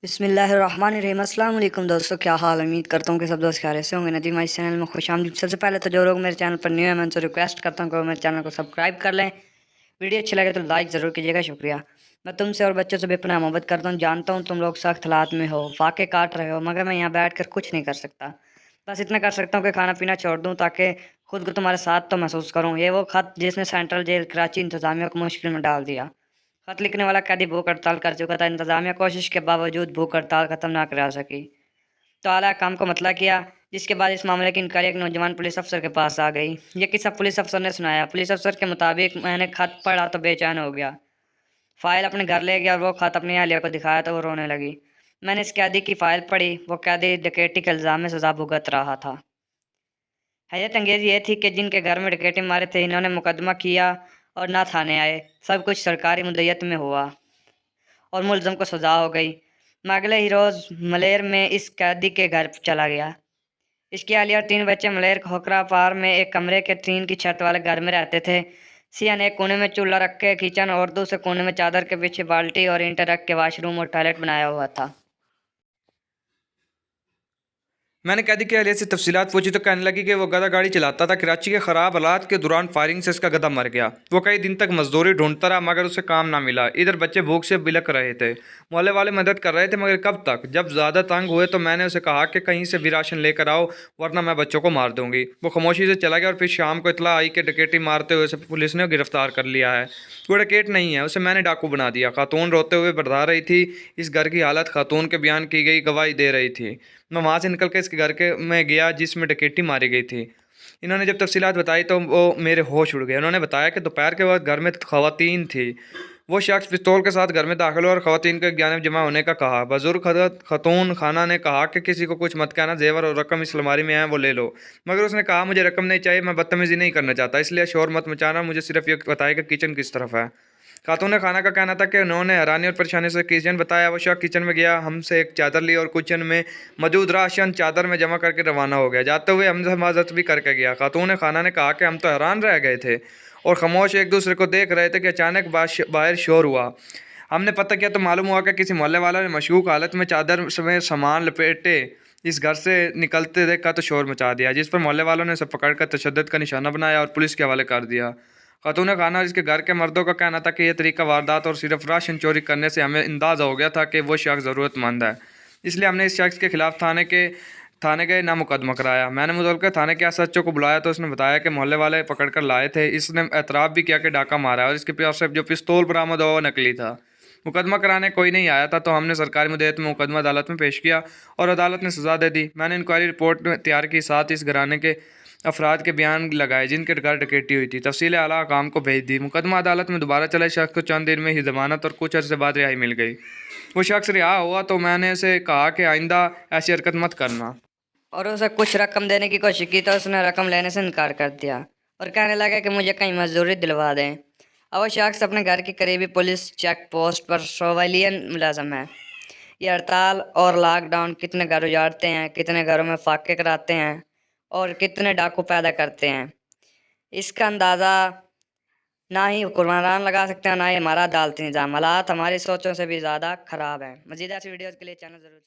بسم اللہ الرحمن الرحیم۔ السلام علیکم دوستوں، کیا حال؟ امید کرتا ہوں کہ سب دوست خیریت سے ہوں گے۔ ندیم اس چینل میں خوش آمدید۔ سب سے پہلے تو جو لوگ میرے چینل پر نیو ہیں میں ان سے ریکویسٹ کرتا ہوں کہ وہ میرے چینل کو سبسکرائب کر لیں، ویڈیو اچھی لگے تو لائک ضرور کیجیے گا، شکریہ۔ میں تم سے اور بچوں سے بے پناہ محبت کرتا ہوں، جانتا ہوں تم لوگ سخت حالات میں ہو، فاقے کاٹ رہے ہو، مگر میں یہاں بیٹھ کر کچھ نہیں کر سکتا۔ بس اتنا کر سکتا ہوں کہ کھانا پینا چھوڑ دوں تاکہ خود کو تمہارے ساتھ تو محسوس کروں۔ یہ وہ خط جس نے سینٹرل جیل کراچی انتظامیہ کو مشکل میں ڈال دیا۔ خط لکھنے والا قیدی بھوک ہڑتال کر چکا تھا، انتظامیہ کوشش کے باوجود بھوک ہڑتال ختم نہ کرا سکی تو اعلیٰ حکام کو مطلع کیا، جس کے بعد اس معاملے کی انکوائری ایک نوجوان پولیس افسر کے پاس آ گئی۔ یہ قصہ پولیس افسر نے سنایا۔ پولیس افسر کے مطابق میں نے خط پڑھا تو بے چین ہو گیا، فائل اپنے گھر لے گیا اور وہ خط اپنی اہلیہ کو دکھایا تو وہ رونے لگی۔ میں نے اس قیدی کی فائل پڑھی، وہ قیدی ڈکیتی کے الزام میں سزا بھگت رہا تھا۔ حیرت انگیز یہ تھی کہ جن کے گھر میں ڈکیتی مارے تھے انہوں نے مقدمہ کیا اور نہ تھانے آئے۔ سب کچھ سرکاری مدیریت میں ہوا اور ملزم کو سزا ہو گئی۔ میں اگلے ہی روز ملیر میں اس قیدی کے گھر چلا گیا۔ اس کی اہلیہ اور 3 بچے ملیر کھوکھرا پار میں ایک کمرے کے ٹین کی چھت والے گھر میں رہتے تھے۔ سیاہ نے ایک کونے میں چولہا رکھ کے کچن اور دوسرے کونے میں چادر کے پیچھے بالٹی اور اینٹیں رکھ کے واش روم اور ٹوائلٹ بنایا ہوا تھا۔ میں نے قیدی کی اہلیہ سے تفصیلات پوچھی تو کہنے لگی کہ وہ گدھا گاڑی چلاتا تھا۔ کراچی کے خراب حالات کے دوران فائرنگ سے اس کا گدھا مر گیا۔ وہ کئی دن تک مزدوری ڈھونڈتا رہا مگر اسے کام نہ ملا۔ ادھر بچے بھوک سے بلک رہے تھے، محلے والے مدد کر رہے تھے مگر کب تک؟ جب زیادہ تنگ ہوئے تو میں نے اسے کہا کہ کہیں سے بھی راشن لے کر آؤ ورنہ میں بچوں کو مار دوں گی۔ وہ خاموشی سے چلا گیا اور پھر شام کو اطلاع آئی کہ ڈکیتی مارتے ہوئے اسے پولیس نے گرفتار کر لیا ہے۔ وہ ڈکیت نہیں ہے، اسے میں نے ڈاکو بنا دیا۔ خاتون روتے ہوئے بتا رہی تھی۔ اس گھر کی حالت خاتون کے بیان کی گئی گواہی دے رہی تھی۔ میں وہاں سے نکل کے اس کے گھر میں گیا جس میں ڈکیتی ماری گئی تھی۔ انہوں نے جب تفصیلات بتائی تو وہ میرے ہوش اڑ گئے۔ انہوں نے بتایا کہ دوپہر کے وقت گھر میں خواتین تھی۔ وہ شخص پستول کے ساتھ گھر میں داخل ہوا اور خواتین کو ایک جانب جمع ہونے کا کہا۔ بزرگ خاتون خانہ نے کہا کہ کسی کو کچھ مت کہنا، زیور اور رقم اس الماری میں ہیں وہ لے لو، مگر اس نے کہا مجھے رقم نہیں چاہیے، میں بدتمیزی نہیں کرنا چاہتا، اس لیے شور مت مچانا، مجھے صرف یہ بتائے کہ کچن کس طرف ہے۔ خاتون خانہ کا کہنا تھا کہ انہوں نے حیرانی اور پریشانی سے کچن بتایا۔ وہ شخص کچن میں گیا، ہم سے ایک چادر لی اور کچن میں موجود راشن چادر میں جمع کر کے روانہ ہو گیا۔ جاتے ہوئے ہم سے معذرت بھی کر کے گیا۔ خاتون خانہ نے کہا کہ ہم تو حیران رہ گئے تھے اور خاموش ایک دوسرے کو دیکھ رہے تھے کہ اچانک باہر شور ہوا۔ ہم نے پتہ کیا تو معلوم ہوا کہ کسی محلے والوں نے مشکوک حالت میں چادر میں سامان لپیٹے اس گھر سے نکلتے دیکھا تو شور مچا دیا، جس پر محلے والوں نے اسے پکڑ کر تشدد کا نشانہ بنایا اور پولیس کے حوالے کر دیا۔ خاتون خانہ اور اس کے گھر کے مردوں کا کہنا تھا کہ یہ طریقہ واردات اور صرف راشن چوری کرنے سے ہمیں اندازہ ہو گیا تھا کہ وہ شخص ضرورت مند ہے، اس لیے ہم نے اس شخص کے خلاف تھانے گئے نہ مقدمہ کرایا۔ میں نے متعلقہ تھانے کے ایس ایچ او کو بلایا تو اس نے بتایا کہ محلے والے پکڑ کر لائے تھے۔ اس نے اعتراف بھی کیا کہ ڈاکہ مارا ہے اور اس کے پاس سے جو پستول برآمد ہوا وہ نکلی تھا۔ مقدمہ کرانے کوئی نہیں آیا تھا تو ہم نے سرکاری مدیریت میں مقدمہ عدالت میں پیش کیا اور عدالت نے سزا دے دی۔ میں نے انکوائری رپورٹ تیار کی، ساتھ اس گھرانے کے افراد کے بیان لگائے جن کے گھر ڈکیتی ہوئی تھی، تفصیلیں اعلیٰ حکام کو بھیج دی۔ مقدمہ عدالت میں دوبارہ چلا۔ شخص کو چند دن میں ہی ضمانت اور کچھ عرصے بعد رہائی مل گئی۔ وہ شخص رہا ہوا تو میں نے اسے کہا کہ آئندہ ایسی حرکت مت کرنا اور اسے کچھ رقم دینے کی کوشش کی تو اس نے رقم لینے سے انکار کر دیا اور کہنے لگا کہ مجھے کہیں مزدوری دلوا دیں۔ اور وہ شخص اپنے گھر کی قریبی پولیس چیک پوسٹ پر سرویلین ملازم ہے۔ یہ ہڑتال اور لاک ڈاؤن کتنے گھر اجاڑتے ہیں، کتنے گھروں میں فاقے کراتے ہیں اور کتنے ڈاکو پیدا کرتے ہیں، اس کا اندازہ نہ ہی حکمران لگا سکتے ہیں نہ ہی ہمارا عدالتی نظام۔ حالات ہماری سوچوں سے بھی زیادہ خراب ہیں۔ مزید ایسی ویڈیوز کے لیے چینل ضرور